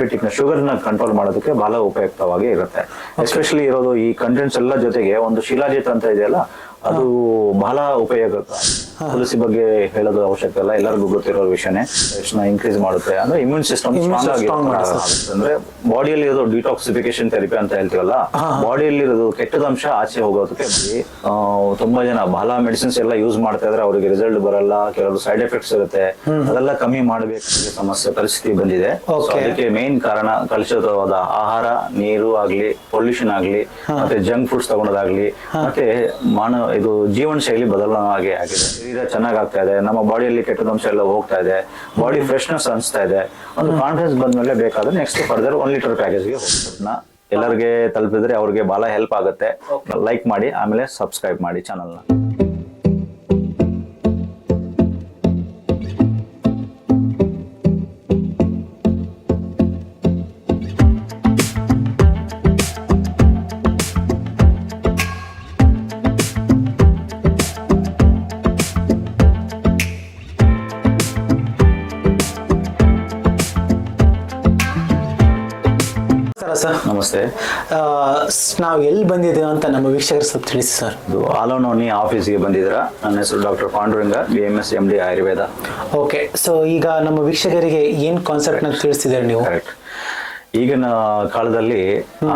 Diabetic ನ sugar ನ control ಮಾಡೋದಕ್ಕೆ ಬಹಳ ಉಪಯುಕ್ತವಾಗಿ ಇರುತ್ತೆ. ಎಸ್ಪೆಷಲಿ ಇರೋದು ಈ ಕಂಟೆಂಟ್ಸ್ ಎಲ್ಲ ಜೊತೆಗೆ ಒಂದು ಶಿಲಾಜಿತ್ ಅಂತ ಇದೆಯಲ್ಲ, ಅದು ಬಹಳ ಉಪಯೋಗ. ತುಳಸಿ ಬಗ್ಗೆ ಹೇಳೋದು ಅವಶ್ಯಕತೆ ಇಲ್ಲ, ಎಲ್ಲರಿಗೂ ಗೊತ್ತಿರೋ ವಿಷಯನೇ. ಇನ್ಕ್ರೀಸ್ ಮಾಡುತ್ತೆ ಅಂದ್ರೆ ಇಮ್ಯೂನ್ ಸಿಸ್ಟಮ್ ಸ್ಟ್ರಾಂಗ್ ಆಗಿ, ಅಂದ್ರೆ ಬಾಡಿಯಲ್ಲಿ ಇರೋದು ಡಿಟಾಕ್ಸಿಫಿಕೇಶನ್ ಥೆರಪಿ ಅಂತ ಹೇಳ್ತೀವಲ್ಲ, ಬಾಡಿಯಲ್ಲಿ ಇರೋದು ಕೆಟ್ಟದಂಶ ಆಚೆ ಹೋಗೋದಕ್ಕೆ ತುಂಬಾ ಜನ ಬಹಳ ಮೆಡಿಸಿನ್ಸ್ ಎಲ್ಲ ಯೂಸ್ ಮಾಡ್ತಾ ಇದ್ರೆ ಅವ್ರಿಗೆ ರಿಸಲ್ಟ್ ಬರಲ್ಲ, ಕೆಲವು ಸೈಡ್ ಎಫೆಕ್ಟ್ಸ್ ಇರುತ್ತೆ. ಅದೆಲ್ಲ ಕಮ್ಮಿ ಮಾಡಬೇಕು ಸಮಸ್ಯೆ ಪರಿಸ್ಥಿತಿ ಬಂದಿದೆ. ಅದಕ್ಕೆ ಮೇನ್ ಕಾರಣ ಕಲುಷಿತವಾದ ಆಹಾರ, ನೀರು ಆಗ್ಲಿ, ಪೊಲ್ಯೂಷನ್ ಆಗ್ಲಿ, ಮತ್ತೆ ಜಂಕ್ ಫುಡ್ಸ್ ತಗೊಳೋದಾಗ್ಲಿ, ಮತ್ತೆ ಇದು ಜೀವನ ಶೈಲಿ ಬದಲಾವಣೆ ಆಗಿದೆ. ಶರೀರ ಚೆನ್ನಾಗ್ ಆಗ್ತಾ ಇದೆ, ನಮ್ಮ ಬಾಡಿಯಲ್ಲಿ ಕೆಟ್ಟದಂಶ ಎಲ್ಲ ಹೋಗ್ತಾ ಇದೆ, ಬಾಡಿ ಫ್ರೆಶ್ನೆಸ್ ಅನಿಸ್ತಾ ಇದೆ. ಒಂದು ಕಾನ್ಫಿಡೆನ್ಸ್ ಬಂದ್ಮೇಲೆ ಬೇಕಾದ್ರೆ ನೆಕ್ಸ್ಟ್ ಫರ್ದರ್ 1 ಲೀಟರ್ ಪ್ಯಾಕೇಜ್ಗೆ ಹೋಗ್ತದೆ. ಎಲ್ಲರಿಗೆ ತಲುಪಿದ್ರೆ ಅವ್ರಿಗೆ ಬಹಳ ಹೆಲ್ಪ್ ಆಗುತ್ತೆ. ಲೈಕ್ ಮಾಡಿ, ಆಮೇಲೆ ಸಬ್ಸ್ಕ್ರೈಬ್ ಮಾಡಿ ಚಾನಲ್ನ. ಸರ್ ನಮಸ್ತೆ. ನಾವು ಎಲ್ಲಿ ಬಂದಿದ್ದೇವೆ ಅಂತ ನಮ್ಮ ವೀಕ್ಷಕರು ಸ್ವಲ್ಪ ತಿಳಿಸಿ ಸರ್. ಇದು ಆಲೋನೋನಿ ಆಫೀಸ್ಗೆ ಬಂದಿದ್ದೀರಾ. ನನ್ನ ಹೆಸರು doctor Panduranga, BMS MD Ayurveda. Okay, so ಈಗ ನಮ್ಮ ವೀಕ್ಷಕರಿಗೆ ಏನ್ ಕಾನ್ಸೆಪ್ಟ್ ನ ತಿಳಿಸ್ತಿದ್ದಾರೆ ನೀವು? ಕರೆಕ್ಟ್. ಈಗಿನ ಕಾಲದಲ್ಲಿ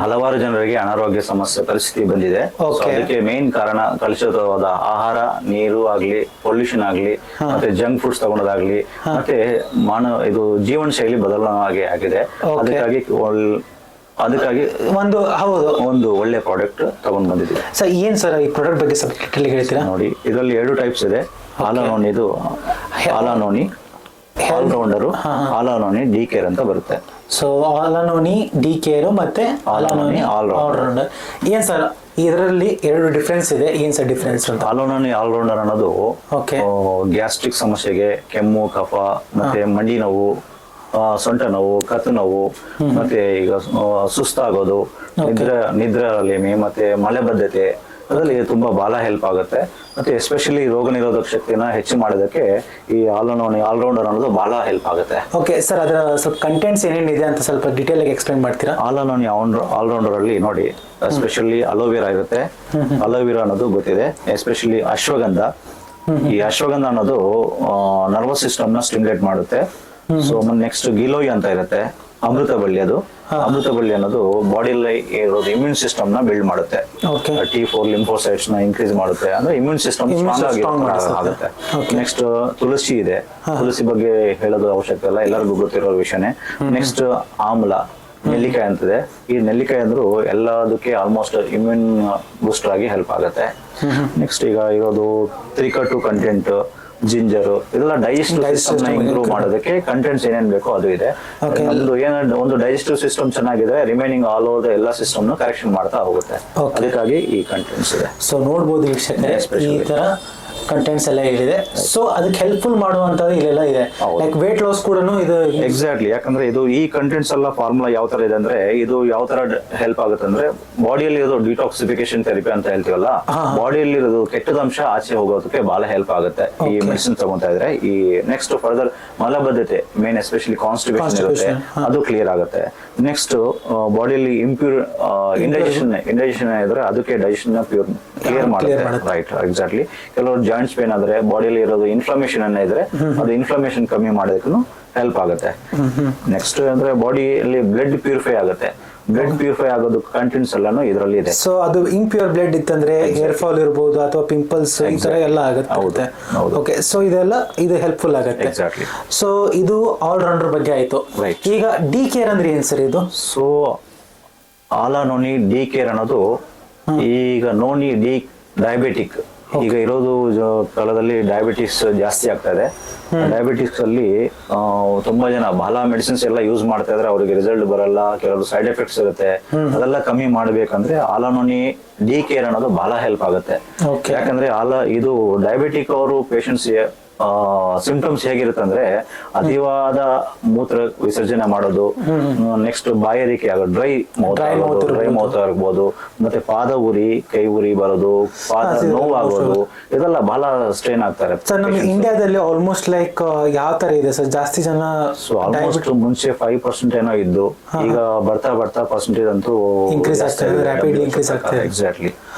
ಹಲವಾರು ಜನರಿಗೆ ಅನಾರೋಗ್ಯ ಸಮಸ್ಯೆ ಪರಿಸ್ಥಿತಿ ಬಂದಿದೆ. ಅದಕ್ಕೆ ಮೇನ್ ಕಾರಣ ಕಲುಷಿತವಾದ ಆಹಾರ, ನೀರು ಆಗ್ಲಿ, ಪೊಲ್ಯೂಷನ್ ಆಗ್ಲಿ, ಮತ್ತೆ ಜಂಕ್ ಫುಡ್ಸ್ ತಗೊಳೋದಾಗ್ಲಿ, ಮತ್ತೆ ಇದು ಜೀವನ ಶೈಲಿ ಬದಲಾವಣೆ ಆಗಿದೆ. ಅದಕ್ಕಾಗಿ ಒಂದು ಒಳ್ಳೆ ಪ್ರಾಡಕ್ಟ್ ತಗೊಂಡ್ ಬಂದಿದ್ದೀವಿ. ಸರ್ ಏನ್ ಸರ್ ಈ ಪ್ರಾಡಕ್ಟ್ ಬಗ್ಗೆ ಸ್ವಲ್ಪ ಡೀಟೇಲ್ ಹೇಳ್ತೀರಾ? ನೋಡಿ, ಇದರಲ್ಲಿ 2 ಟೈಪ್ಸ್ ಇದೆ. ಆಲಾನೋನಿ, ಇದು ಆಲಾನೋನಿ ಆಲ್ರೌಂಡರು, ಆಲಾನೋನಿ ಡಿ ಕೇರ್ ಅಂತ ಬರುತ್ತೆ. ಸೊ ಆಲಾನೋನಿ ಡಿ ಕೇರ್ ಮತ್ತೆ ಆಲಾನೋನಿ ಆಲ್ರೌಂಡರ್. ಏನ್ ಸರ್ ಇದರಲ್ಲಿ 2 ಡಿಫ್ರೆನ್ಸ್ ಇದೆ, ಏನ್ ಸರ್ ಡಿಫ್ರೆನ್ಸ್ ಅಂತ? ಆಲೋನೋನಿ ಆಲ್ರೌಂಡರ್ ಅನ್ನೋದು ಗ್ಯಾಸ್ಟ್ರಿಕ್ ಸಮಸ್ಯೆಗೆ, ಕೆಮ್ಮು, ಕಫ, ಮತ್ತೆ ಮಂಡಿ ನೋವು, ಸೊಂಟ ನೋವು, ಕತ್ತು ನೋವು, ಮತ್ತೆ ಈಗ ಸುಸ್ತಾಗೋದು, ನಿದ್ರಾಲೇಮಿ, ಮತ್ತೆ ಮಲೆಬದ್ಧತೆ, ಅದರಲ್ಲಿ ತುಂಬಾ ಬಹಳ ಹೆಲ್ಪ್ ಆಗುತ್ತೆ. ಮತ್ತೆ ಎಸ್ಪೆಷಲಿ ರೋಗ ನಿರೋಧಕ ಶಕ್ತಿನ ಹೆಚ್ಚು ಮಾಡೋದಕ್ಕೆ ಈ ಆಲೋನೋನಿ ಆಲ್ರೌಂಡರ್ ಅನ್ನೋದು ಬಹಳ ಹೆಲ್ಪ್ ಆಗುತ್ತೆ. ಓಕೆ ಸರ್, ಅದರ ಸ್ವಲ್ಪ ಕಂಟೆಂಟ್ಸ್ ಏನೇನಿದೆ ಅಂತ ಸ್ವಲ್ಪ ಡೀಟೇಲ್ ಆಗಿ ಎಕ್ಸ್ಪ್ಲೈನ್ ಮಾಡ್ತೀರಾ? ಆಲೋನೋನಿ ಆಲ್ರೌಂಡರ್ ಅಲ್ಲಿ ನೋಡಿ, ಎಸ್ಪೆಷಲಿ ಅಲೋವೆರಾ ಇರುತ್ತೆ. ಅಲೋವೆರಾ ಅನ್ನೋದು ಗೊತ್ತಿದೆ. ಎಸ್ಪೆಷಲಿ ಅಶ್ವಗಂಧ, ಈ ಅಶ್ವಗಂಧ ಅನ್ನೋದು ನರ್ವಸ್ ಸಿಸ್ಟಮ್ ನ ಸ್ಟಿಮ್ಯುಲೇಟ್ ಮಾಡುತ್ತೆ. ಸೊ ನೆಕ್ಸ್ಟ್ ಗಿಲೋಯಿ ಅಂತ ಇರುತ್ತೆ, ಅಮೃತ ಬಳ್ಳಿ. ಅದು ಅಮೃತ ಬಳ್ಳಿ ಅನ್ನೋದು ಬಾಡಿಯಲ್ಲಿ ಇರೋದು ಇಮ್ಯೂನ್ ಸಿಸ್ಟಮ್ ನ ಬಿಲ್ಡ್ ಮಾಡುತ್ತೆ. T4 ಲಿಂಫೋಸೈಟ್ಸ್ ನ ಇನ್ಕ್ರೀಸ್ ಮಾಡುತ್ತೆ, ಅಂದ್ರೆ ಇಮ್ಯೂನ್ ಸಿಸ್ಟಮ್ ಸ್ಟ್ರಾಂಗ್ ಆಗುತ್ತೆ. ನೆಕ್ಸ್ಟ್ ತುಳಸಿ ಇದೆ. ತುಳಸಿ ಬಗ್ಗೆ ಹೇಳೋದು ಅವಶ್ಯಕತೆ ಇಲ್ಲ, ಎಲ್ಲರಿಗೂ ಗೊತ್ತಿರೋ ವಿಷಯನೇ. ನೆಕ್ಸ್ಟ್ ಆಮ್ಲ, ನೆಲ್ಲಿಕಾಯಿ ಅಂತಿದೆ. ಈ ನೆಲ್ಲಿಕಾಯಿ ಅಂದ್ರೂ ಎಲ್ಲದಕ್ಕೆ ಆಲ್ಮೋಸ್ಟ್ ಇಮ್ಯೂನ್ ಬೂಸ್ಟರ್ ಆಗಿ ಹೆಲ್ಪ್ ಆಗುತ್ತೆ. ನೆಕ್ಸ್ಟ್ ಈಗ ಇರೋದು ತ್ರಿಕಟು ಕಂಟೆಂಟ್, ಜಿಂಜರು, ಇದೆಲ್ಲ ಡೈಜೆಸ್ಟಿವ್ ಸಿಸ್ಟಮ್ ನ ಇಂಪ್ರೂವ್ ಮಾಡೋದಕ್ಕೆ ಕಂಟೆಂಟ್ಸ್ ಏನೇನ್ ಬೇಕೋ ಅದು ಇದೆ. ಒಂದು ಡೈಜೆಸ್ಟಿವ್ ಸಿಸ್ಟಮ್ ಚೆನ್ನಾಗಿದೆ, ರಿಮೈನಿಂಗ್ ಆಲ್ ಓವರ್ ಎಲ್ಲ ಸಿಸ್ಟಮ್ ನ ಕರೆಕ್ಷನ್ ಮಾಡ್ತಾ ಹೋಗುತ್ತೆ. ಅದಕ್ಕಾಗಿ ಈ ಕಂಟೆಂಟ್ಸ್ ಇದೆ. ಸೊ ನೋಡ್ಬೋದು ವೀಕ್ಷಕರೇ, ಈ ತರ ಕಂಟೆಂಟ್ಸ್ ಎಲ್ಲ ಹೇಳಿದೆ. ಸೊ ಅದಕ್ಕೆ ಹೆಲ್ಪ್ಫುಲ್ ಮಾಡುವಂತದ್ದು ಇಲ್ಲೆಲ್ಲ ಇದೆ. ಲೈಕ್ ವೇಟ್ ಲಾಸ್ ಕೂಡ ಇದು ಎಕ್ಸಾಕ್ಟ್ಲಿ. ಯಾಕಂದ್ರೆ ಇದು ಈ ಕಂಟೆಂಟ್ಸ್ ಎಲ್ಲ ಫಾರ್ಮುಲಾ ಯಾವ ತರ ಇದೆ ಅಂದ್ರೆ, ಇದು ಯಾವ ತರ ಹೆಲ್ಪ್ ಆಗುತ್ತೆ ಅಂದ್ರೆ, ಬಾಡಿಯಲ್ಲಿ ಇರೋದು ಡಿಟಾಕ್ಸಿಫಿಕೇಶನ್ ಥೆರಪಿ ಅಂತ ಹೇಳ್ತೀವಲ್ಲ, ಬಾಡಿಯಲ್ಲಿ ಇರೋದು ಕೆಟ್ಟದಂಶ ಆಚೆ ಹೋಗೋದಕ್ಕೆ ಬಹಳ ಹೆಲ್ಪ್ ಆಗುತ್ತೆ ಈ ಮೆಡಿಸಿನ್ ತಗೊಂತಾ ಇದ್ರೆ. ಈ ನೆಕ್ಸ್ಟ್ ಫರ್ದರ್ ಮಲಬದ್ಧತೆ, ಮೇನ್ ಎಸ್ಪೆಷಲಿ ಕಾನ್ಸ್ಟಿಪೇಷನ್ ಇರುತ್ತೆ, ಅದು ಕ್ಲಿಯರ್ ಆಗುತ್ತೆ. ನೆಕ್ಸ್ಟ್ ಬಾಡಿಯಲ್ಲಿ ಇಂಪ್ಯೂರ್ ಇಂಡೈಜೆಷನ್ ಇದ್ರೆ ಅದಕ್ಕೆ ಡೈಜೆಷನ್ ಕ್ಲಿಯರ್ ಮಾಡುತ್ತೆ. Right, exactly. ಕೆಲವರು ಜಾಯಿಂಟ್ಸ್ ಪೇನ್ ಆದ್ರೆ, ಬಾಡಿಯಲ್ಲಿ ಇರೋದು ಇನ್ಫ್ಲಮೇಷನ್ ಅನ್ನ ಇದ್ರೆ ಅದು ಇನ್ಫ್ಲಮೇಷನ್ ಕಮ್ಮಿ ಮಾಡೋದಕ್ಕೂ ಹೆಲ್ಪ್ ಆಗುತ್ತೆ. ನೆಕ್ಸ್ಟ್ ಅಂದ್ರೆ ಬಾಡಿಯಲ್ಲಿ ಬ್ಲಡ್ ಪ್ಯೂರಿಫೈ ಆಗುತ್ತೆ. ಬ್ಲಡ್ ಪ್ಯೂರಿಫೈ ಆಗೋದು ಕಂಟೆಂಟ್ಸ್ ಎಲ್ಲಾನು ಇದರಲ್ಲಿ ಇದೆ. ಸೊ ಅದು ಇಂಪ್ಯೂರ್ ಬ್ಲಡ್ ಇತ್ತಂದ್ರೆ ಹೇರ್ ಫಾಲ್ ಇರಬಹುದು ಅಥವಾ ಪಿಂಪಲ್ಸ್ ಈ ತರ ಎಲ್ಲ ಆಗುತ್ತೆ. ಓಕೆ, ಸೊ ಇದೆಲ್ಲ ಇದು ಹೆಲ್ಪ್ಫುಲ್ ಆಗುತ್ತೆ. ಎಕ್ಸಾಕ್ಟ್ಲಿ. ಸೊ ಇದು ಆಲ್ ರೌಂಡರ್ ಬಗ್ಗೆ ಆಯ್ತು. ಈಗ ಡಿ ಕೇರ್ ಅಂದ್ರೆ ಏನ್ ಸರ್ ಇದು? ಸೊ ಆಲಾನೋನಿ ಡಿ ಕೇರ್ ಅನ್ನೋದು, ಈಗ ನೋನಿ ಡಿ ಡಯಾಬಿಟಿಕ್, ಈಗ ಇರೋದು ಕಾಲದಲ್ಲಿ ಡಯಾಬಿಟಿಸ್ ಜಾಸ್ತಿ ಆಗ್ತಾ ಇದೆ. ಡಯಾಬಿಟಿಕ್ಸ್ ಅಲ್ಲಿ ತುಂಬಾ ಜನ ಬಹಳ ಮೆಡಿಸಿನ್ಸ್ ಎಲ್ಲ ಯೂಸ್ ಮಾಡ್ತಾ ಇದ್ರೆ ಅವ್ರಿಗೆ ರಿಸಲ್ಟ್ ಬರಲ್ಲ, ಕೆಲವು ಸೈಡ್ ಎಫೆಕ್ಟ್ಸ್ ಇರುತ್ತೆ. ಅದೆಲ್ಲ ಕಮ್ಮಿ ಮಾಡ್ಬೇಕಂದ್ರೆ ಆಲಾನೋನಿ ಡಿ ಕೇರ್ ಅನ್ನೋದು ಬಹಳ ಹೆಲ್ಪ್ ಆಗುತ್ತೆ. ಯಾಕಂದ್ರೆ ಇದು ಡಯಾಬಿಟಿಕ್ ಅವರು ಪೇಷಂಟ್ಸ್ ಸಿಂಪ್ಟಮ್ಸ್ ಹೇಗಿರುತ್ತೆ ಅಂದ್ರೆ ಅತಿವಾದ ಮೂತ್ರ ವಿಸರ್ಜನೆ ಮಾಡೋದು, ನೆಕ್ಸ್ಟ್ ಬಾಯಾರಿಕೆ ಆಗೋದು, ಡ್ರೈ ಮೌತ್ ಆಗ್ಬೋದು, ಮತ್ತೆ ಪಾದ ಉರಿ, ಕೈ ಉರಿ ಬರೋದು, ಪಾದ ನೋವಾಗೋದು, ಇದೆಲ್ಲ ಬಹಳ ಸ್ಟ್ರೈನ್ ಆಗ್ತಾರೆ ಸರ್. ನಮ್ಮ ಇಂಡಿಯಾದಲ್ಲಿ ಆಲ್ಮೋಸ್ಟ್ ಲೈಕ್ ಯಾವ ತರ ಇದೆ ಸರ್? ಜಾಸ್ತಿ ಜನ ಆಲ್ಮೋಸ್ಟ್ ಮುಂಚೆ 5% ಏನೋ ಇದ್ದು, ಈಗ ಬರ್ತಾ ಬರ್ತಾ ಪರ್ಸೆಂಟೇಜ್ ಅಂತೂ ಇನ್ಕ್ರೀಸ್ ಆಗ್ತಾ ಇದೆ, ರ್ಯಾಪಿಡ್ಲಿ ಇನ್ಕ್ರೀಸ್ ಆಗ್ತಾ ಇದೆ. ಎಕ್ಸಾಕ್ಟ್ಲಿ.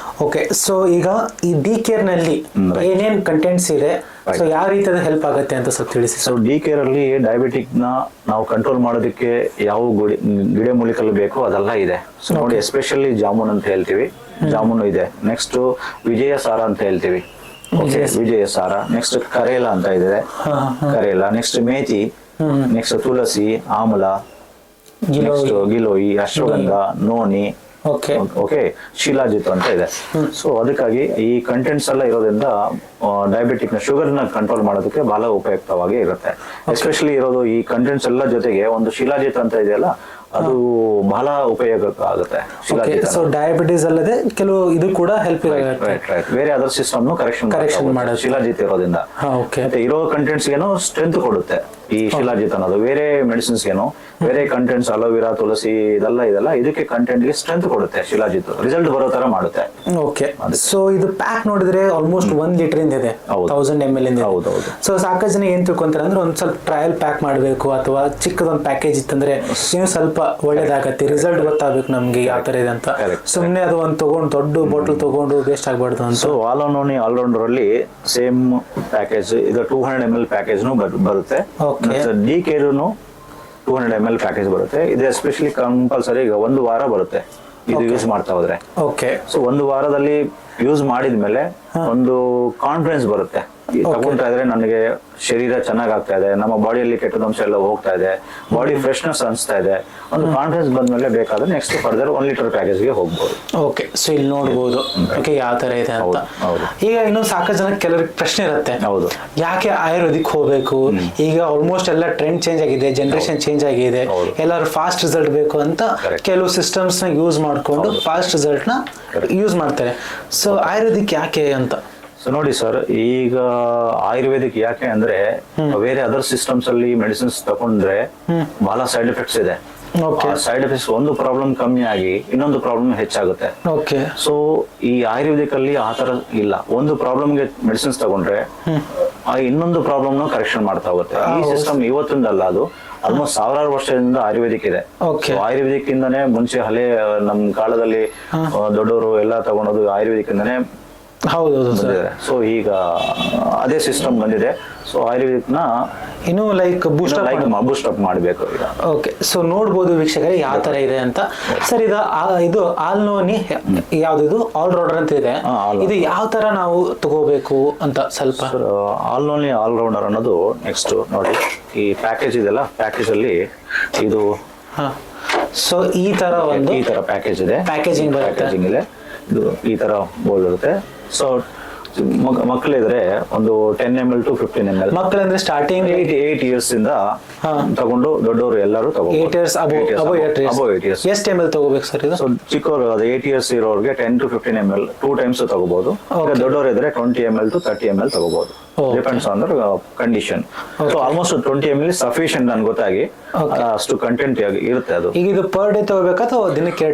ಓಕೆ, ಸೊ ಈಗ ಈ ಡಿ ಕೇರ್ ನಲ್ಲಿ ಏನೇನ್ ಕಂಟೆಂಟ್ಸ್ ಇದೆ, ಸೊ ಯಾವ ರೀತಿಯಾದ ಹೆಲ್ಪ್ ಆಗುತ್ತೆ ಅಂತ ಸ್ವಲ್ಪ ತಿಳಿಸಿ. ಸೊ ಡಿ ಕೇರ್ ಅಲ್ಲಿ ಡಯಾಬಿಟಿಕ್ ನ ನಾವು ಕಂಟ್ರೋಲ್ ಮಾಡೋದಕ್ಕೆ ಯಾವ ಗಿಡ ಮೂಲಿಕಲು ಬೇಕೋ ಅದೆಲ್ಲ ಇದೆ. ಸೊ ನೋಡಿ, ಎಸ್ಪೆಷಲಿ ಜಾಮೂನ್ ಅಂತ ಹೇಳ್ತೀವಿ, ಜಾಮೂನು ಇದೆ. ನೆಕ್ಸ್ಟ್ ವಿಜಯ ಸಾರ ಅಂತ ಹೇಳ್ತೀವಿ, ವಿಜಯ ಸಾರ. ನೆಕ್ಸ್ಟ್ ಕರೇಲ ಅಂತ ಇದೆ, ಕರೇಲ. ನೆಕ್ಸ್ಟ್ ಮೇಥಿ, ನೆಕ್ಸ್ಟ್ ತುಳಸಿ, ಆಮಲ, ನೆಕ್ಸ್ಟ್ ಗಿಲೋಯಿ, ಅಶ್ವಗಂಧ, ನೋನಿ, ಓಕೆ, ಶಿಲಾಜಿತ್ ಅಂತ ಇದೆ. ಸೊ ಅದಕ್ಕಾಗಿ ಈ ಕಂಟೆಂಟ್ಸ್ ಎಲ್ಲ ಇರೋದ್ರಿಂದ ಡಯಾಬಿಟಿಕ್ ನ ಶುಗರ್ ನ ಕಂಟ್ರೋಲ್ ಮಾಡೋದಕ್ಕೆ ಬಹಳ ಉಪಯುಕ್ತವಾಗಿ ಇರುತ್ತೆ. ಎಸ್ಪೆಷಲಿ ಇರೋದು ಈ ಕಂಟೆಂಟ್ಸ್ ಎಲ್ಲ ಜೊತೆಗೆ ಒಂದು ಶಿಲಾಜಿತ್ ಅಂತ ಇದೆಯಲ್ಲ, ಅದು ಬಹಳ ಉಪಯೋಗ ಆಗುತ್ತೆ. ಸೊ ಡಯಾಬಿಟಿಸ್ ಅಲ್ಲದೆ ಕೆಲವು ಇದು ಕೂಡ ಹೆಲ್ಪ್ ಬೇರೆ ಅದರ್ ಸಿಸ್ಟಮ್ ಕರೆಕ್ಷನ್ ಮಾಡೋದು ಶಿಲಾಜಿತ್ ಇರೋದ್ರಿಂದ. ಮತ್ತೆ ಇರೋ ಕಂಟೆಂಟ್ಸ್ ಏನೋ ಸ್ಟ್ರೆಂತ್ ಕೊಡುತ್ತೆ ಈ ಶಿಲಾಜಿತ್ ಅನ್ನೋದು. ಬೇರೆ ಮೆಡಿಸಿನ್ಸ್ ಏನೋ ಬೇರೆ ಕಂಟೆಂಟ್ಸ್ ಅಲೋವೆರಾ, ತುಳಸಿ, ಇದೆಲ್ಲ ಇದಕ್ಕೆ ಕಂಟೆಂಟ್ ಗೆ ಸ್ಟ್ರೆಂತ್ ಕೊಡುತ್ತೆ ಶಿಲಾಜಿತ್, ರಿಸಲ್ಟ್ ಬರೋ ತರ ಮಾಡುತ್ತೆ. ಓಕೆ, ಸೊ ಇದು ಪ್ಯಾಕ್ ನೋಡಿದ್ರೆ ಆಲ್ಮೋಸ್ಟ್ 1 ಲೀಟರ್ ಇದೆ, 1000 ml ಇಂದ. ಹೌದೌದು. ಸೊ ಸಾಕಷ್ಟು ಜನ ಏನ್ ತಿಳ್ಕೊಂತಾರೆ ಅಂದ್ರೆ ಒಂದ್ ಸ್ವಲ್ಪ ಟ್ರಯಲ್ ಪ್ಯಾಕ್ ಮಾಡಬೇಕು ಅಥವಾ ಚಿಕ್ಕದೊಂದು ಪ್ಯಾಕೇಜ್ ಇತ್ತಂದ್ರೆ ಇನ್ನು ಸ್ವಲ್ಪ ಒಳ್ಳೇದಾಗತ್ತೆ, ರಿಸಲ್ಟ್ ಗೊತ್ತಾಗಬೇಕು ನಮ್ಗೆ ಯಾವ ತರ ಇದೆ ಅಂತ. ಸುಮ್ನೆ ಅದು ಒಂದು ತಗೊಂಡು ದೊಡ್ಡ ಬಾಟಲ್ ತಗೊಂಡು ವೇಸ್ಟ್ ಆಗ್ಬಾರ್ದು ಅಂತ. ಸೊ ಆಲ್ರೌಂಡರ್ ಅಲ್ಲಿ ಸೇಮ್ ಪ್ಯಾಕೇಜ್ ಇದು 200 ml ಪ್ಯಾಕೇಜ್ ಬರುತ್ತೆ. ಡಿ ಕೇರ್ನು 200 ml ಪ್ಯಾಕೇಜ್ ಬರುತ್ತೆ. ಇದು ಎಸ್ಪೆಷಲಿ ಕಂಪಲ್ಸರಿ ಈಗ 1 ವಾರ ಬರುತ್ತೆ ಇದು ಯೂಸ್ ಮಾಡ್ತಾ ಹೋದ್ರೆ. ಓಕೆ, ಸೊ 1 ವಾರದಲ್ಲಿ ಯೂಸ್ ಮಾಡಿದ್ಮೇಲೆ ಒಂದು ಕಾನ್ಫಿಡೆನ್ಸ್ ಬರುತ್ತೆ, ತಗೊಂತಾ ಇದ್ರೆ ನನಗೆ ಶರೀರ ಚೆನ್ನಾಗ್ ಆಗ್ತಾ ಇದೆ, ನಮ್ಮ ಬಾಡಿಯಲ್ಲಿ ಕೆಟ್ಟದಂಶ ಎಲ್ಲ ಹೋಗ್ತಾ ಇದೆ, ಬಾಡಿ ಫ್ರೆಶ್ನೆಸ್ ಅನಿಸ್ತಾ ಇದೆ, ಒಂದು ಕಾನ್ಫಿಡೆನ್ಸ್ ಬಂದ್ಮೇಲೆ ಬೇಕಾದ್ರೆ ನೆಕ್ಸ್ಟ್ ಫರ್ದರ್ 1 ಲೀಟರ್ ಪ್ಯಾಕೇಜ್ ಗೆ ಹೋಗ್ಬೋದು. ಓಕೆ, ಸೊ ಇಲ್ಲಿ ನೋಡ್ಬೋದು ಓಕೆ ಯಾವ ತರ ಇದೆ ಅಂತ. ಈಗ ಇನ್ನೊಂದು ಸಾಕಷ್ಟು ಜನ ಕೆಲವರಿಗೆ ಪ್ರಶ್ನೆ ಇರುತ್ತೆ, ಹೌದು ಯಾಕೆ ಆಯುರ್ವೇದಿಕ್ ಹೋಗ್ಬೇಕು? ಈಗ ಆಲ್ಮೋಸ್ಟ್ ಎಲ್ಲ ಟ್ರೆಂಡ್ ಚೇಂಜ್ ಆಗಿದೆ, ಜನರೇಷನ್ ಚೇಂಜ್ ಆಗಿದೆ, ಎಲ್ಲರೂ ಫಾಸ್ಟ್ ರಿಸಲ್ಟ್ ಬೇಕು ಅಂತ ಕೆಲವು ಸಿಸ್ಟಮ್ಸ್ ನ ಯೂಸ್ ಮಾಡ್ಕೊಂಡು ಫಾಸ್ಟ್ ರಿಸಲ್ಟ್ ನ ಯೂಸ್ ಮಾಡ್ತಾರೆ. ಸೊ ಆಯುರ್ವೇದಿಕ್ ಯಾಕೆ ಅಂತ? ಸೊ ನೋಡಿ ಸರ್, ಈಗ ಆಯುರ್ವೇದಿಕ್ ಯಾಕೆ ಅಂದ್ರೆ ಬೇರೆ ಅದರ್ ಸಿಸ್ಟಮ್ಸ್ ಅಲ್ಲಿ ಮೆಡಿಸಿನ್ಸ್ ತಗೊಂಡ್ರೆ ಬಹಳ ಸೈಡ್ ಎಫೆಕ್ಟ್ಸ್ ಇದೆ. ಸೈಡ್ ಎಫೆಕ್ಟ್ಸ್ ಒಂದು ಪ್ರಾಬ್ಲಮ್ ಕಮ್ಮಿ ಆಗಿ ಇನ್ನೊಂದು ಪ್ರಾಬ್ಲಮ್ ಹೆಚ್ಚಾಗುತ್ತೆ. ಸೊ ಈ ಆಯುರ್ವೇದಿಕ್ ಅಲ್ಲಿ ಆ ತರ ಇಲ್ಲ, ಒಂದು ಪ್ರಾಬ್ಲಮ್ಗೆ ಮೆಡಿಸಿನ್ಸ್ ತಗೊಂಡ್ರೆ ಇನ್ನೊಂದು ಪ್ರಾಬ್ಲಮ್ ಕರೆಕ್ಷನ್ ಮಾಡ್ತಾ ಹೋಗುತ್ತೆ. ಈ ಸಿಸ್ಟಮ್ ಇವತ್ತಿಂದಲ್ಲ, ಅದು ಆಲ್ಮೋಸ್ಟ್ ಸಾವಿರಾರು ವರ್ಷದಿಂದ ಆಯುರ್ವೇದಿಕ್ ಇದೆ. ಆಯುರ್ವೇದಿಕ್ ಇಂದಾನೆ ಮುಂಚೆ ಹಳೆ ನಮ್ ಕಾಲದಲ್ಲಿ ದೊಡ್ಡವರು ಎಲ್ಲ ತಗೊಂಡೋದು ಆಯುರ್ವೇದಿಕ್ ಇಂದಾನೆ. ಹೌದೌದು ಸರ್. ಸೊ ಈಗ ಅದೇ ಸಿಸ್ಟಮ್ ಬಂದಿದೆ. ಸೊ ಆಯುರ್ವೇದಿಕ್ ನ ಇನ್ನು ಲೈಕ್ ಬೂಸ್ಟ್ ಅಪ್ ಮಾಡಬೇಕು. ಓಕೆ, ಸೊ ನೋಡ್ಬೋದು ವೀಕ್ಷಕರೇ ಯಾವ ತರ ಇದೆ ಅಂತ. ಸರ್ ಇದು ಆಲ್ನೋನಿ ಯಾವ್ದು ಆಲ್ರೌಂಡರ್ ಅಂತ ಇದೆ, ಇದು ಯಾವ ತರ ನಾವು ತಗೋಬೇಕು ಅಂತ ಸ್ವಲ್ಪ? ಆಲ್ನೋನಿ ಆಲ್ರೌಂಡರ್ ಅನ್ನೋದು ನೆಕ್ಸ್ಟ್ ನೋಡಿ, ಈ ಪ್ಯಾಕೇಜ್ ಇದೆಲ್ಲ, ಪ್ಯಾಕೇಜ್ ಅಲ್ಲಿ ಇದು ಸೊ ಈ ತರ ಪ್ಯಾಕೇಜ್ ಇದೆ, ಪ್ಯಾಕೇಜಿಂಗ್ ಇದೆ. ಇದು ಈ ತರ ಬೋರ್ಡ್ ಇರುತ್ತೆ. ಸೊ ಮಕ್ಕಳಿದ್ರೆ ಒಂದು 10 ml to 15 ml. ಮಕ್ಕಳಂದ್ರೆ ಸ್ಟಾರ್ಟಿಂಗ್ 8 years ಇಂದ ತಗೊಂಡು ದೊಡ್ಡವರು ಎಲ್ಲರೂ ತಗೋಬಹುದು. 8 years above 8 years. ಎಷ್ಟು ml ತಗೋಬೇಕು ಸರ್ ಇದು? ಸೊ ಚಿಕ್ಕವರು ಅದು 8 years ಇರೋರಿಗೆ 10 to 15 ml 2 times ತಗೋಬಹುದು. ದೊಡ್ಡವರು ಇದ್ರೆ 20 ml to 30 ml ತಗೋಬಹುದು. Depends on the condition. So almost 20 ml sufficient ನನ್ಗೆ ಗೊತ್ತಾಗಿ, ಅಷ್ಟು ಕಂಟೆಂಟ್ ಇರುತ್ತೆ ಅದು. ಈಗ ಇದು ಪರ್ ಡೇ ತಗೋಬೇಕಾ ಅಥವಾ ದಿನಕ್ಕೆ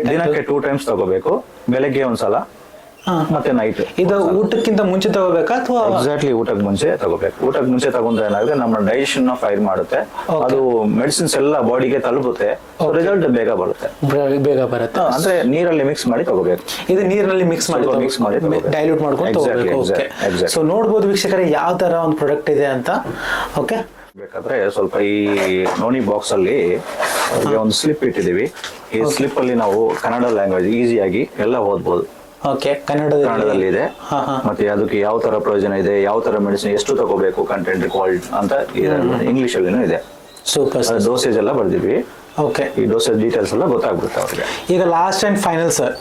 2 times ತಗೋಬೇಕು. ಬೆಳಗ್ಗೆ ಒಂದ್ಸಲ ಮತ್ತೆ ನೈಟ್. ಇದು ಊಟಕ್ಕಿಂತ ಮುಂಚೆ ತಗೋಬೇಕಾ ಅಥವಾ? ಎಕ್ಸಾಕ್ಟ್ಲಿ ಊಟಕ್ಕೆ ಮುಂಚೆ ತಗೋಬೇಕು. ಊಟಕ್ಕೆ ಮುಂಚೆ ತಗೊಂಡ್ರೆ ಏನಾಗುತ್ತೆ, ನಮ್ಮ ಡೈಜೆಷನ್ ಫೈರ್ ಮಾಡುತ್ತೆ, ಅದು ಮೆಡಿಸಿನ್ಸ್ ಎಲ್ಲ ಬಾಡಿಗೆ ತಲುಪುತ್ತೆ, ರಿಸಲ್ಟ್ ಬೇಗ ಬರುತ್ತೆ. ಅಂದ್ರೆ ನೀರಲ್ಲಿ ಮಿಕ್ಸ್ ಮಾಡಿ ತಗೋಬೇಕು. ಇದು ನೀರಿನಲ್ಲಿ ಮಿಕ್ಸ್ ಮಾಡಿ ಡೈಲ್ಯೂಟ್ ಮಾಡ್ಕೊಂಡು ತಗೋಬೇಕು. ಸೊ ನೋಡ್ಬೋದು ವೀಕ್ಷಕರೇ ಯಾವ ತರ ಒಂದು ಪ್ರಾಡಕ್ಟ್ ಇದೆ ಅಂತ. ಓಕೆ, ಬೇಕಾದ್ರೆ ಸ್ವಲ್ಪ ಈ ನೋನಿ ಬಾಕ್ಸ್ ಅಲ್ಲಿ ಒಂದು ಸ್ಲಿಪ್ ಇಟ್ಟಿದೀವಿ. ಈ ಸ್ಲಿಪ್ ಅಲ್ಲಿ ನಾವು ಕನ್ನಡ ಲ್ಯಾಂಗ್ವೇಜ್ ಈಸಿಯಾಗಿ ಎಲ್ಲ ಓದ್ಬೋದು. ಕನ್ನಡದಲ್ಲಿ ಇದೆ. ಮತ್ತೆ ಅದಕ್ಕೆ ಯಾವ ತರ ಪ್ರಯೋಜನ ಇದೆ, ಯಾವ ತರ ಮೆಡಿಸಿನ್, ಎಷ್ಟು ತಗೋಬೇಕು, ಕಂಟೆಂಟ್, ಕ್ವಾಲಿಟಿ ಅಂತ ಇಂಗ್ಲಿಷ್ ಅಲ್ಲಿನೂ ಇದೆ. ಸೂಪರ್. ಡೋಸೇಜ್ ಎಲ್ಲ ಬರ್ದಿದ್ವಿ. ಓಕೆ, ಈ ಡೋಸೇಜ್ ಡೀಟೇಲ್ಸ್ ಎಲ್ಲ ಗೊತ್ತಾಗ್ಬಿಡುತ್ತೆ ಅವ್ರಿಗೆ. ಈಗ ಲಾಸ್ಟ್ ಅಂಡ್ ಫೈನಲ್ ಸರ್,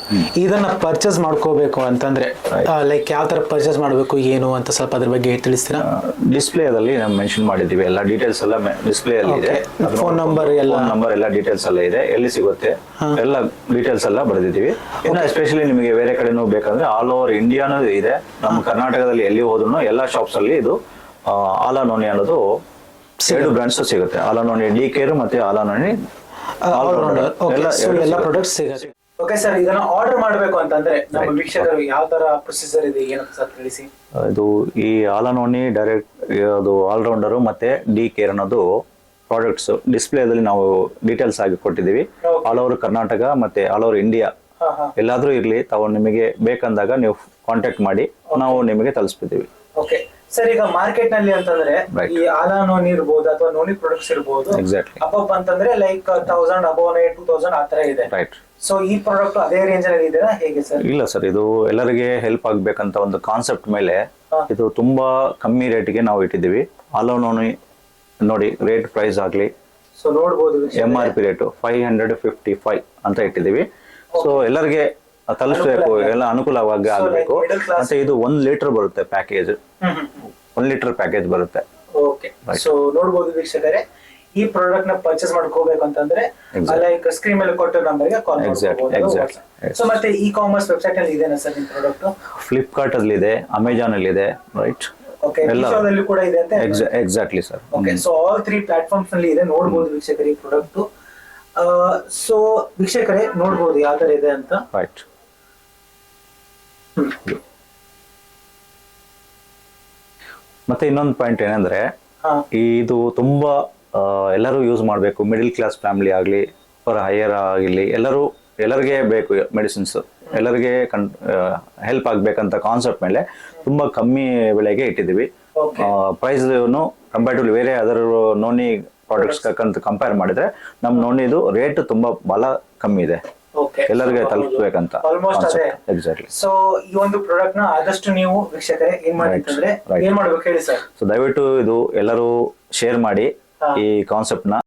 ಇದನ್ನ ಪರ್ಚೇಸ್ ಮಾಡ್ಕೋಬೇಕು ಅಂತಂದ್ರೆ ಲೈಕ್ ಯಾವ ತರ ಪರ್ಚೇಸ್ ಮಾಡಬೇಕು ಏನು ಅಂತ ಸ್ವಲ್ಪ ಅದ್ರ ಬಗ್ಗೆ ತಿಳಿಸ್ತೀರಾ? ಡಿಸ್ಪ್ಲೇ ಅಲ್ಲಿ ನಾವು ಮೆನ್ಷನ್ ಮಾಡಿದೀವಿ, ಎಲ್ಲ ಡೀಟೇಲ್ಸ್ ಎಲ್ಲ ಡಿಸ್ಪ್ಲೇ ಅಲ್ಲಿ ಇದೆ. ಫೋನ್ ನಂಬರ್ ಎಲ್ಲ ಡೀಟೇಲ್ಸ್ ಎಲ್ಲ ಇದೆ, ಎಲ್ಲಿ ಸಿಗುತ್ತೆ ಎಲ್ಲ ಡೀಟೇಲ್ಸ್ ಎಲ್ಲ ಬರೆದಿದ್ದೀವಿ. ಇನ್ನು ಎಸ್ಪೆಷಲಿ ನಿಮಗೆ ಬೇರೆ ಕಡೆನೂ ಬೇಕಂದ್ರೆ ಆಲ್ ಓವರ್ ಇಂಡಿಯಾನೂ ಇದೆ. ನಮ್ಮ ಕರ್ನಾಟಕದಲ್ಲಿ ಎಲ್ಲಿ ಹೋದ್ರು ಎಲ್ಲ ಶಾಪ್ಸ್ ಅಲ್ಲಿ ಇದು ಆಲಾನೋನಿ ಅನ್ನೋದು ಎರಡು ಬ್ರಾಂಡ್ಸ್ ಸಿಗುತ್ತೆ. ಆಲಾನೋನಿ ಡಿ ಕೇರ್ ಮತ್ತೆ ಆಲಾನೋನಿ ಆಲ್ರೌಂಡರ್. ಎಲ್ಲ ಪ್ರಾಡಕ್ಟ್ಸ್ ಸಿಗುತ್ತೆ. ಓಕೆ ಸರ್, ಇದನ್ನ ಆರ್ಡರ್ ಮಾಡಬೇಕು ಅಂತಂದ್ರೆ ನಮ್ಮ ವೀಕ್ಷಕರು ಯಾವ ತರ ಪ್ರೊಸೀಜರ್ ಇದೆ ಏನಂತ ಸರ್ ತಿಳಿಸಿ. ಇದು ಈ ಆಲಾನೋನಿ ಡೈರೆಕ್ಟ್ ಅದು ಆಲ್ರೌಂಡರು ಮತ್ತೆ ಡಿ ಕೇರ್ ಅನ್ನೋದು ಪ್ರಾಡಕ್ಟ್ಸ್ ಡಿಸ್ಪ್ಲೇದಲ್ಲಿ ನಾವು ಡೀಟೇಲ್ಸ್ ಆಗಿ ಕೊಟ್ಟಿದ್ದೀವಿ. ಆಲ್ ಓವರ್ ಕರ್ನಾಟಕ ಮತ್ತೆ ಆಲ್ ಓವರ್ ಇಂಡಿಯಾ ಎಲ್ಲಾದ್ರೂ ಇರ್ಲಿ, ತಾವು ನಿಮಗೆ ಬೇಕಂದಾಗ ನೀವು ಕಾಂಟ್ಯಾಕ್ಟ್ ಮಾಡಿ ನಾವು ನಿಮಗೆ ತಲುಪಿಸ್ತೀವಿ. ಓಕೆ ಸರ್, ಈಗ ಮಾರ್ಕೆಟ್ ನಲ್ಲಿ ಅಂತಂದ್ರೆ ಈ ಆಲಾನೋನಿ ಇರ್ಬೋದು ಅಥವಾ ನೋನಿ ಪ್ರಾಡಕ್ಟ್ಸ್ ಇರ್ಬೋದು, ಎಕ್ಸಾಕ್ಟ್ಲಿ ಅಪ್ ಅಂತಂದ್ರೆ ಲೈಕ್ 1000 ಅಬೌವ್ 2000 ಆ ತರ ಇದೆ. ರೈಟ್. ಸೊ ಈ ಪ್ರಾಡಕ್ಟ್ ಅದೇ ರೇಂಜ್ ಅಲ್ಲಿ ಇದೆಯಾ ಹೇಗೆ ಸರ್? ಇಲ್ಲ ಸರ್, ಇದು ಎಲ್ಲರಿಗೆ ಹೆಲ್ಪ್ ಆಗ್ಬೇಕಂತ ಒಂದು ಕಾನ್ಸೆಪ್ಟ್ ಮೇಲೆ ಇದು ತುಂಬಾ ಕಮ್ಮಿ ರೇಟ್ಗೆ ನಾವು ಇಟ್ಟಿದ್ದೀವಿ. ಆಲಾನೋನಿ ನೋಡಿ ರೇಟ್ ಪ್ರೈಸ್ ಆಗ್ಲಿ, ಸೊ ನೋಡಬಹುದು MRP ರೇಟ್ 555 ಅಂತ ಇಟ್ಟಿದ್ದೀವಿ. ಸೊ ಎಲ್ಲರಿಗೆ ತಲುಪಿಸಬೇಕು, ಎಲ್ಲ ಅನುಕೂಲವಾಗಿ ಆಗ್ಬೇಕು. ಮತ್ತೆ ಇದು 1 ಲೀಟರ್ ಬರುತ್ತೆ ಪ್ಯಾಕೇಜ್, 1 ಲೀಟರ್ ಪ್ಯಾಕೇಜ್ ಬರುತ್ತೆ. ಓಕೆ, ಸೊ ನೋಡಬಹುದು ವೀಕ್ಷಕರೇ, ಈ ಪ್ರಾಡಕ್ಟ್ ನ ಪರ್ಚೇಸ್ ಮಾಡ್ಕೋಬೇಕು ಅಂತಂದ್ರೆ ಲೈಕ್ ಸ್ಕ್ರೀನ್ ಮೇಲೆ ಕೊಟ್ಟ ನಂಬರ್ ಗೆ ಕಾಲ್ ಮಾಡಬಹುದು. ಸೊ ಮತ್ತೆ ಇ ಕಾಮರ್ಸ್ ವೆಬ್ಸೈಟ್ ಅಲ್ಲಿ ಇದೆನಾ ಸರ್ ನಿಮ್ಮ ಪ್ರಾಡಕ್ಟ್? ಫ್ಲಿಪ್ಕಾರ್ಟ್ ಅಲ್ಲಿ ಇದೆ, ಅಮೆಜಾನ್ ಅಲ್ಲಿ ಇದೆ, ರೈಟ್. ಓಕೆ, ಮೀಶೋದಲ್ಲಿ ಕೂಡ ಇದೆ ಅಂತ? Exactly sir. Okay, so all 3 platforms ನಲ್ಲಿ ಇದೆ, ನೋಡಬಹುದು ವೀಕ್ಷಕರೇ ಈ ಪ್ರಾಡಕ್ಟ್. ಸೊ ವೀಕ್ಷಕರೇ ನೋಡಬಹುದು ಯಾವ ತರ ಇದೆ ಅಂತ. ರೈಟ್. ಮತ್ತೆ ಇನ್ನೊಂದು ಪಾಯಿಂಟ್ ಏನಂದ್ರೆ, ಇದು ತುಂಬಾ ಎಲ್ಲರೂ ಯೂಸ್ ಮಾಡಬೇಕು. ಮಿಡಿಲ್ ಕ್ಲಾಸ್ ಫ್ಯಾಮಿಲಿ ಆಗಲಿ ಫಾರ್ ಹೈಯರ್ ಆಗಲಿ ಎಲ್ಲರಿಗೆ ಬೇಕು ಮೆಡಿಸಿನ್ಸ್, ಎಲ್ಲರಿಗೆ ಹೆಲ್ಪ್ ಆಗ್ಬೇಕಂತ ಕಾನ್ಸೆಪ್ಟ್ ಮೇಲೆ ತುಂಬಾ ಕಮ್ಮಿ ಬೆಲೆಗೆ ಇಟ್ಟಿದ್ದೀವಿ. ಪ್ರೈಸ್ ಕಂಪೇರ್ಟಿವ್ಲಿ ಬೇರೆ ಅದರ ನೋನಿ ಪ್ರಾಡಕ್ಟ್ಸ್ ಕಂಪೇರ್ ಮಾಡಿದ್ರೆ ನಮ್ಮ ನೋನಿದು ರೇಟ್ ತುಂಬಾ ಬಹಳ ಕಮ್ಮಿ ಇದೆ, ಎಲ್ಲರಿಗೆ ತಲುಪಬೇಕಂತ. ಎಕ್ಸಾಕ್ಟ್ಲಿ. ಸೊ ಈ ಒಂದು ಪ್ರಾಡಕ್ಟ್ ನ ಆದಷ್ಟು ನೀವು ವೀಕ್ಷಕರೇ ಏನ್ ಮಾಡ್ಬೇಕಂದ್ರೆ ಏನ್ ಮಾಡ್ಬೇಕು ಹೇಳಿ ಸರ್? ಸೊ ದಯವಿಟ್ಟು ಇದು ಎಲ್ಲರೂ ಶೇರ್ ಮಾಡಿ ಈ ಕಾನ್ಸೆಪ್ಟ್ ನ.